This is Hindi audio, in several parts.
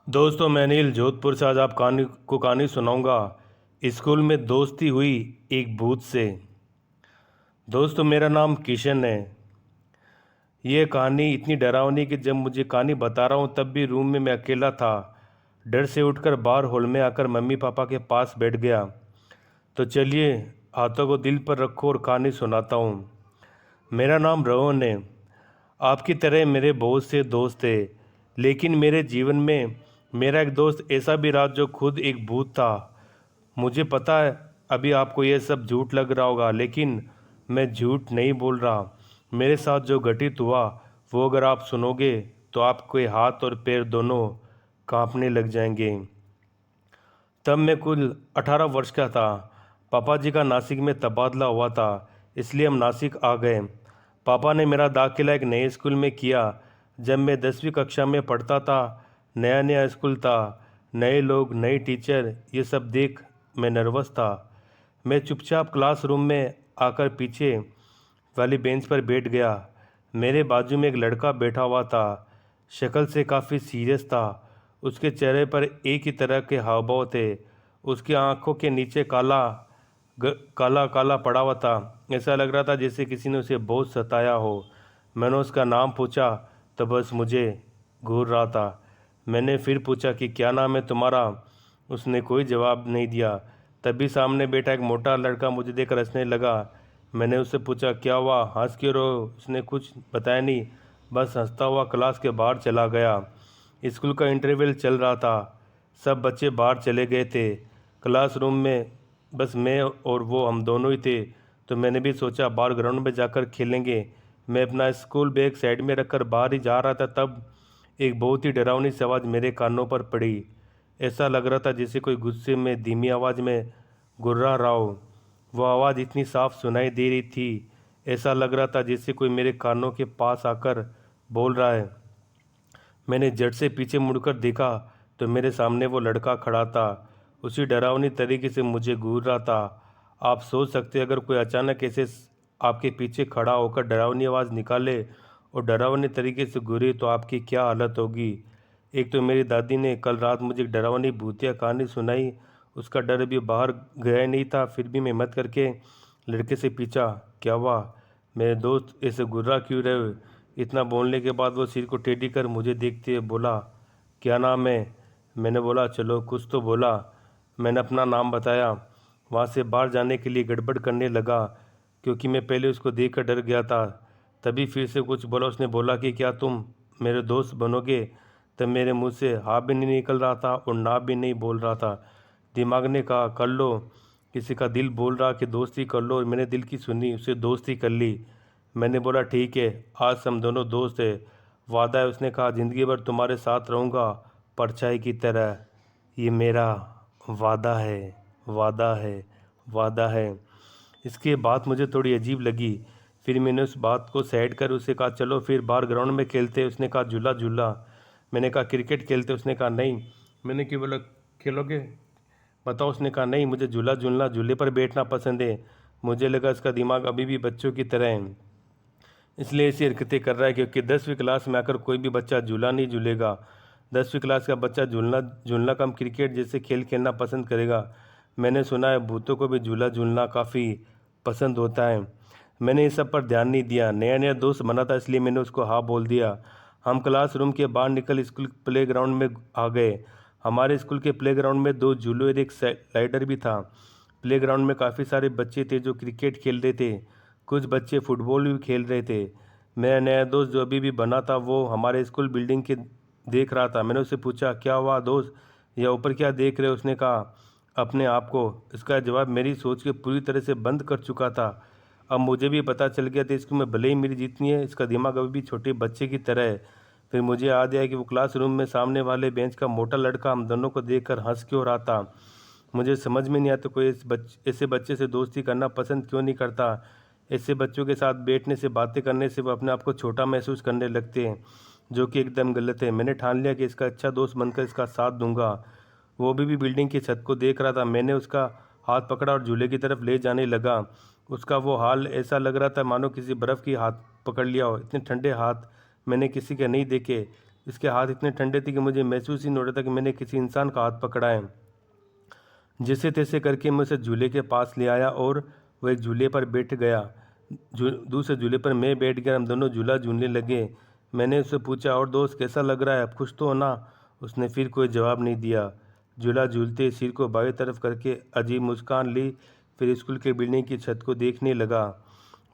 दोस्तों, मैं अनिल जोधपुर से आज आप कहानी सुनाऊंगा। स्कूल में दोस्ती हुई एक भूत से। दोस्तों, मेरा नाम किशन है। ये कहानी इतनी डरावनी कि जब मुझे कहानी बता रहा हूँ तब भी रूम में मैं अकेला था। डर से उठकर बाहर हॉल में आकर मम्मी पापा के पास बैठ गया। तो चलिए, हाथों को दिल पर रखो और कहानी सुनाता हूँ। मेरा नाम रोहन है। आपकी तरह मेरे बहुत से दोस्त थे, लेकिन मेरे जीवन में मेरा एक दोस्त ऐसा भी रहा जो खुद एक भूत था। मुझे पता है अभी आपको यह सब झूठ लग रहा होगा, लेकिन मैं झूठ नहीं बोल रहा। मेरे साथ जो घटित हुआ वो अगर आप सुनोगे तो आपके हाथ और पैर दोनों कांपने लग जाएंगे। तब मैं कुल 18 वर्ष का था। पापा जी का नासिक में तबादला हुआ था, इसलिए हम नासिक आ गए। पापा ने मेरा दाखिला एक नए स्कूल में किया। जब मैं 10वीं कक्षा में पढ़ता था, नया नया स्कूल था, नए लोग, नए टीचर, ये सब देख मैं नर्वस था। मैं चुपचाप क्लासरूम में आकर पीछे वाली बेंच पर बैठ गया। मेरे बाजू में एक लड़का बैठा हुआ था। शक्ल से काफ़ी सीरियस था। उसके चेहरे पर एक ही तरह के हाव भाव थे। उसकी आंखों के नीचे काला काला पड़ा हुआ था। ऐसा लग रहा था जैसे किसी ने उसे बहुत सताया हो। मैंने उसका नाम पूछा तो बस मुझे घूर रहा था। मैंने फिर पूछा कि क्या नाम है तुम्हारा। उसने कोई जवाब नहीं दिया। तभी सामने बैठा एक मोटा लड़का मुझे देखकर हंसने लगा। मैंने उससे पूछा क्या हुआ, हंस क्यों रहे हो। उसने कुछ बताया नहीं, बस हंसता हुआ क्लास के बाहर चला गया। स्कूल का इंटरवल चल रहा था। सब बच्चे बाहर चले गए थे। क्लासरूम में बस मैं और वो, हम दोनों ही थे। तो मैंने भी सोचा बाहर ग्राउंड में जाकर खेलेंगे। मैं अपना स्कूल बैग साइड में रखकर बाहर ही जा रहा था, तब एक बहुत ही डरावनी सी आवाज़ मेरे कानों पर पड़ी। ऐसा लग रहा था जैसे कोई गुस्से में धीमी आवाज़ में गुर्रा रहा हो। वो आवाज़ इतनी साफ सुनाई दे रही थी, ऐसा लग रहा था जैसे कोई मेरे कानों के पास आकर बोल रहा है। मैंने झट से पीछे मुड़कर देखा तो मेरे सामने वो लड़का खड़ा था। उसी डरावनी तरीके से मुझे घूर रहा था। आप सोच सकते हैं, अगर कोई अचानक ऐसे आपके पीछे खड़ा होकर डरावनी आवाज़ निकाले और डरावनी तरीके से घूरे तो आपकी क्या हालत होगी। एक तो मेरी दादी ने कल रात मुझे एक डरावनी भूतिया कहानी सुनाई। उसका डर अभी बाहर गया ही नहीं था, फिर भी मैं हिम्मत करके लड़के से पूछा क्या हुआ, मेरे दोस्त ऐसे गुर्रा क्यों रहे हो। इतना बोलने के बाद वो सिर को टेढ़ी कर मुझे देखते हुए बोला क्या नाम है। मैंने बोला चलो कुछ तो बोला। मैंने अपना नाम बताया। वहाँ से बाहर जाने के लिए गड़बड़ करने लगा, क्योंकि मैं पहले उसको देख कर डर गया था। तभी फिर से कुछ बोला। उसने बोला कि क्या तुम मेरे दोस्त बनोगे। तब मेरे मुंह से हाँ भी नहीं निकल रहा था और ना भी नहीं बोल रहा था। दिमाग ने कहा कर लो। किसी का दिल बोल रहा कि दोस्ती कर लो, और मैंने दिल की सुनी, उसे दोस्ती कर ली। मैंने बोला ठीक है, आज हम दोनों दोस्त हैं, वादा है। उसने कहा ज़िंदगी भर तुम्हारे साथ रहूँगा, परछाई की तरह। ये मेरा वादा है, वादा है, वादा है। इसके बात मुझे थोड़ी अजीब लगी। फिर मैंने उस बात को साइड कर उसे कहा चलो फिर बाहर ग्राउंड में खेलते। उसने कहा झूला झूला। मैंने कहा क्रिकेट खेलते। उसने कहा नहीं। मैंने क्यों बोला खेलोगे बताओ। उसने कहा नहीं, मुझे झूला झूलना, झूले पर बैठना पसंद है। मुझे लगा इसका दिमाग अभी भी बच्चों की तरह है, इसलिए ऐसी हरकतें कर रहा है, क्योंकि 10वीं क्लास में आकर कोई भी बच्चा झूला नहीं झूलेगा। 10वीं क्लास का बच्चा झूलना झूलना कम क्रिकेट जैसे खेल खेलना पसंद करेगा। मैंने सुना है भूतों को भी झूला झूलना काफ़ी पसंद होता है। मैंने इस सब पर ध्यान नहीं दिया। नया नया दोस्त बना था, इसलिए मैंने उसको हाँ बोल दिया। हम क्लासरूम के बाहर निकल स्कूल प्लेग्राउंड में आ गए। हमारे स्कूल के प्लेग्राउंड में 2 झूले और एक स्लाइडर भी था। प्लेग्राउंड में काफ़ी सारे बच्चे थे जो क्रिकेट खेल रहे थे। कुछ बच्चे फुटबॉल भी खेल रहे थे। मेरा नया दोस्त जो अभी भी बना था वो हमारे स्कूल बिल्डिंग के देख रहा था। मैंने उससे पूछा क्या हुआ दोस्त, या ऊपर क्या देख रहे हो। उसने कहा अपने आप को। इसका जवाब मेरी सोच के पूरी तरह से बंद कर चुका था। अब मुझे भी पता चल गया था इसको मैं भले ही मेरी जीतनी है, इसका दिमाग अभी भी छोटे बच्चे की तरह है। फिर मुझे याद आया कि वो क्लासरूम में सामने वाले बेंच का मोटा लड़का हम दोनों को देखकर हंस क्यों रहा था। मुझे समझ में नहीं आता कोई ऐसे बच्चे से दोस्ती करना पसंद क्यों नहीं करता। ऐसे बच्चों के साथ बैठने से, बातें करने से वो अपने आप को छोटा महसूस करने लगते हैं, जो कि एकदम गलत है। मैंने ठान लिया कि इसका अच्छा दोस्त बनकर इसका साथ दूंगा। वो भी बिल्डिंग की छत को देख रहा था। मैंने उसका हाथ पकड़ा और झूले की तरफ ले जाने लगा। उसका वो हाल ऐसा लग रहा था मानो किसी बर्फ़ की हाथ पकड़ लिया हो। इतने ठंडे हाथ मैंने किसी के नहीं देखे। इसके हाथ इतने ठंडे थे कि मुझे महसूस ही नहीं हो रहा था कि मैंने किसी इंसान का हाथ पकड़ा है। जैसे तैसे करके मैं उसे झूले के पास ले आया और वह एक झूले पर बैठ गया। दूसरे झूले पर मैं बैठ गया। हम दोनों झूला झूलने लगे। मैंने उससे पूछा, और दोस्त कैसा लग रहा है, अब खुश तो हो ना? उसने फिर कोई जवाब नहीं दिया। झूला झूलते सिर को बाईं तरफ करके अजीब मुस्कान ली। फिर स्कूल के बिल्डिंग की छत को देखने लगा।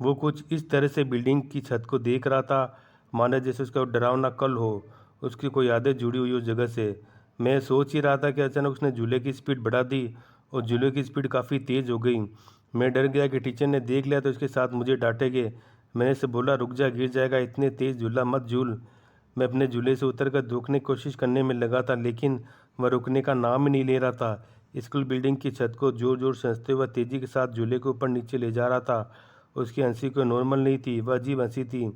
वो कुछ इस तरह से बिल्डिंग की छत को देख रहा था मानो जैसे उसका डरावना कल हो, उसकी कोई यादें जुड़ी हुई उस जगह से। मैं सोच ही रहा था कि अचानक उसने झूले की स्पीड बढ़ा दी और झूले की स्पीड काफ़ी तेज़ हो गई। मैं डर गया कि टीचर ने देख लिया तो उसके साथ मुझे डांटेंगे। मैंने उससे बोला, रुक जा, गिर जाएगा, इतने तेज़ झूला मत झूल। मैं अपने झूले से उतरकर रोकने की कोशिश करने में लगा था, लेकिन वह रुकने का नाम ही नहीं ले रहा था। स्कूल बिल्डिंग की छत को जोर जोर से हंसते हुए तेज़ी के साथ झूले को ऊपर नीचे ले जा रहा था। उसकी हंसी कोई नॉर्मल नहीं थी, वह अजीब हंसी थी,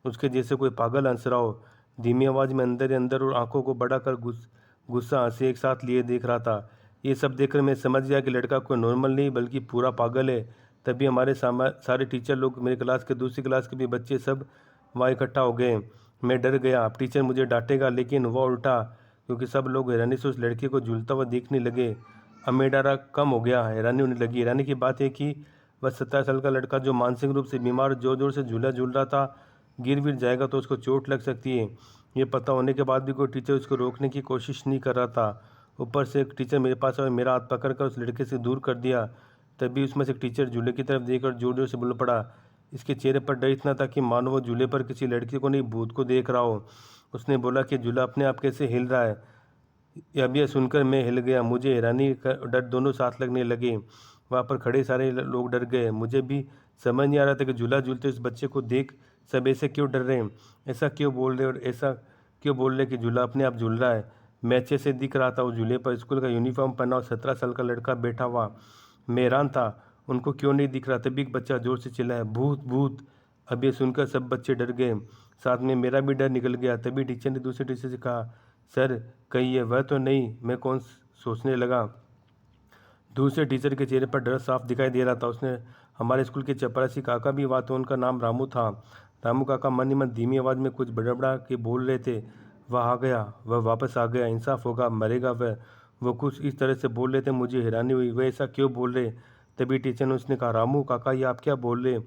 उसके जैसे कोई पागल हंस रहा हो। धीमी आवाज़ में अंदर ही अंदर और आंखों को बढ़ाकर गुस्सा हंसी एक साथ लिए देख रहा था। ये सब देखकर मैं समझ गया कि लड़का कोई नॉर्मल नहीं बल्कि पूरा पागल है। तभी हमारे सारे टीचर लोग, मेरे क्लास के दूसरी क्लास के भी बच्चे सब वहाँ इकट्ठा हो गए। मैं डर गया, अब टीचर मुझे डांटेगा, लेकिन वह उल्टा, क्योंकि सब लोग हैरानी से उस लड़के को झूलता हुआ देखने लगे। अब मेरा डर कम हो गया, हैरानी होने लगी। हैरानी की बात है कि वह 17 साल का लड़का जो मानसिक रूप से बीमार और जोर जोर से झूला झूल रहा था, गिर विर जाएगा तो उसको चोट लग सकती है। ये पता होने के बाद भी कोई टीचर उसको रोकने की कोशिश नहीं कर रहा था। ऊपर से एक टीचर मेरे पास आया, मेरा हाथ पकड़कर उस लड़के से दूर कर दिया। तभी उसमें से एक टीचर झूले की तरफ देखकर जोर जोर से बोल पड़ा। इसके चेहरे पर डर इतना था कि मानो वो झूले पर किसी लड़की को नहीं, भूत को देख रहा हो। उसने बोला कि झूला अपने आप कैसे हिल रहा है। अब यह सुनकर मैं हिल गया। मुझे हैरानी डर दोनों साथ लगने लगे। वहाँ पर खड़े सारे लोग डर गए। मुझे भी समझ नहीं आ रहा था कि झूला झूलते उस बच्चे को देख सब ऐसे क्यों डर रहे हैं, ऐसा क्यों बोल रहे और ऐसा क्यों बोल रहे कि झूला अपने आप झूल रहा है। मैं अच्छे से दिख रहा था उस झूले पर, स्कूल का यूनिफॉर्म पहना और 17 साल का लड़का बैठा हुआ। मैं हैरान था उनको क्यों नहीं दिख रहा। तभी एक बच्चा जोर से चिल्लाया, भूत भूत। अब ये सुनकर सब बच्चे डर गए, साथ में मेरा भी डर निकल गया। तभी टीचर ने दूसरे टीचर से कहा, सर कहीं ये वह तो नहीं। मैं कौन सोचने लगा। दूसरे टीचर के चेहरे पर डर साफ दिखाई दे रहा था। उसने हमारे स्कूल के चपरासी काका भी हुआ तो उनका नाम रामू था। रामू काका मन ही मन धीमी आवाज़ में कुछ बड़बड़ा के बोल रहे थे। वह आ गया, वह वापस आ गया, इंसाफ होगा, मरेगा वह। वो कुछ इस तरह से बोल रहे थे, मुझे हैरानी हुई वह ऐसा क्यों बोल रहे। तभी टीचर ने उसने कहा, रामू काका ये आप क्या बोल रहे,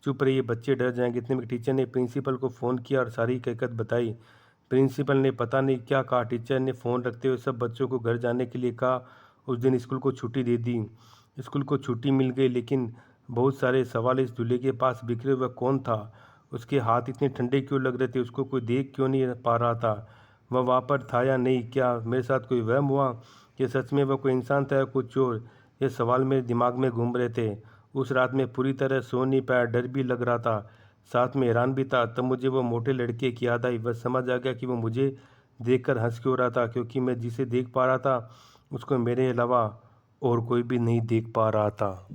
चुप रहिए, बच्चे डर जाएंगे। इतने में टीचर ने प्रिंसिपल को फ़ोन किया और सारी हकीकत बताई। प्रिंसिपल ने पता नहीं क्या कहा। टीचर ने फ़ोन रखते हुए सब बच्चों को घर जाने के लिए कहा। उस दिन स्कूल को छुट्टी दे दी। स्कूल को छुट्टी मिल गई, लेकिन बहुत सारे सवाल इस दूल्हे के पास बिखरे हुए कौन था, उसके हाथ इतने ठंडे क्यों लग रहे थे, उसको कोई देख क्यों नहीं पा रहा था, वह वहाँ पर था या नहीं, क्या मेरे साथ कोई वहम हुआ कि सच में वह कोई इंसान था या कुछ चोर। ये सवाल मेरे दिमाग में घूम रहे थे। उस रात में पूरी तरह सो नहीं पाया, डर भी लग रहा था, साथ में हैरान भी था। तब मुझे वो मोटे लड़के की याद आई। वह समझ आ गया कि वो मुझे देखकर हंस क्यों रहा था, क्योंकि मैं जिसे देख पा रहा था उसको मेरे अलावा और कोई भी नहीं देख पा रहा था।